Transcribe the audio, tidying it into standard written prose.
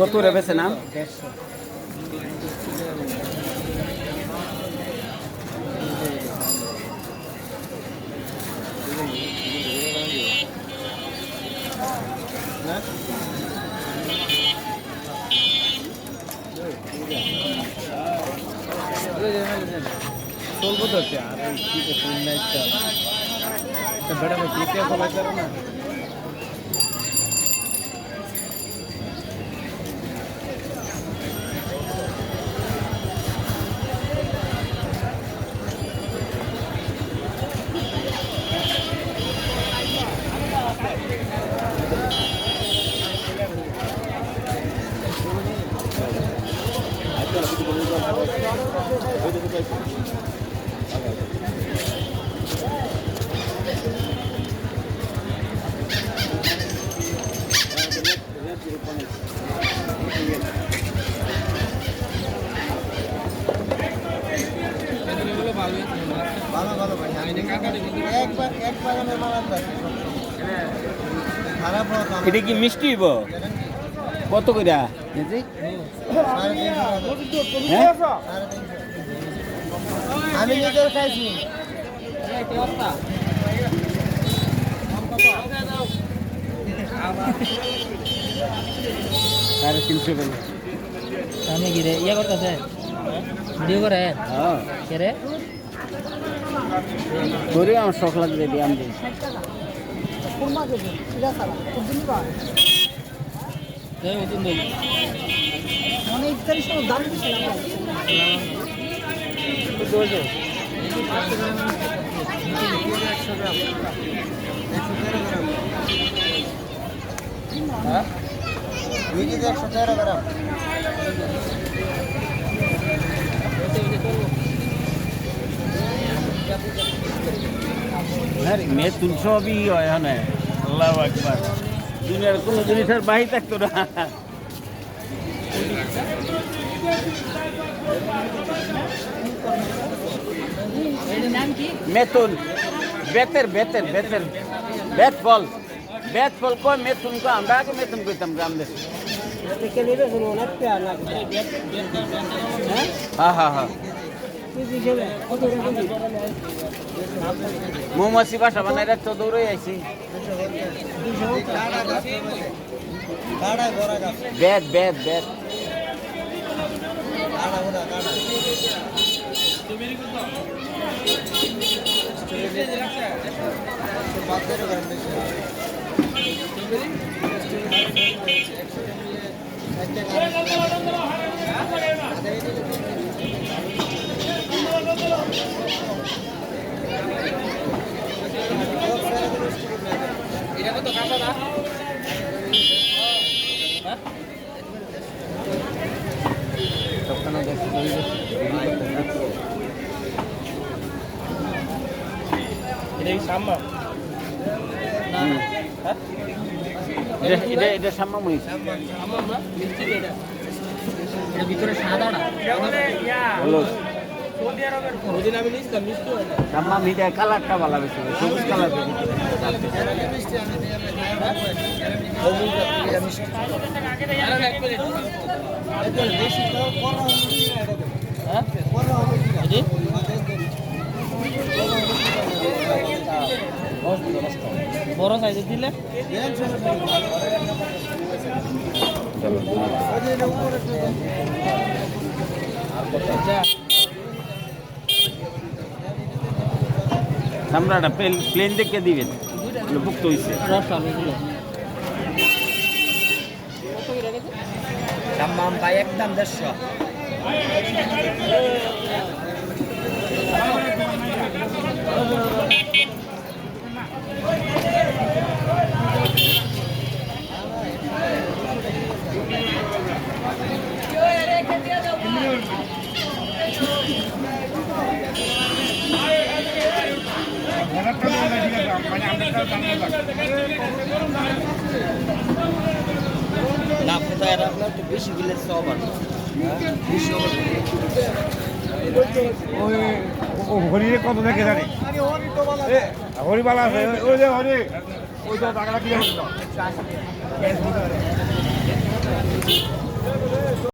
কত রে বেছে নাম? চলবো তো আর কি বেড়া না এটা কি মিষ্টি হইব? কত কইরা আমি নিজেও খাইছি। সাড়ে 300 করে। আমি কি রে ইয়া করতেছে ভিডিও করে কে রে করে আমার শখ লাগবে দিয়ে আমি হ্যাঁ 113 গ্রাম। মেতুল সবই হয় হ্যাঁ। আল্লাহু আকবার। দুনিয়ার কোনো জিনিসের বাহি থাকতো না। মেতুল বেতের বেতের বেতের বেত ফল বেত ফল কয় মেতুন কয় আমরা আগে মেতুন কইতাম গ্রাম দেশে। হ্যাঁ হ্যাঁ হ্যাঁ মৌমাছি বাসা বানাই রাখতো দৌড়ে আইছি। বেত বেত বেত এটা সাম্মামুনি ভিতরে সাদা না সাম্মা মিঠা কালারটা ভালো বেশি সবুজ কালার বড় সাইজে দিলে চামড়াটা প্লেন দেখে দিবেন ভুক্ত হয়েছে দাম ভাই একদম 150। না কোথায় রাখলে একটু বেশি গেলে সব আর হরিরে কত দেখে জানি হরিবালা আছে ওই যে হরি ওই তো টাকা কি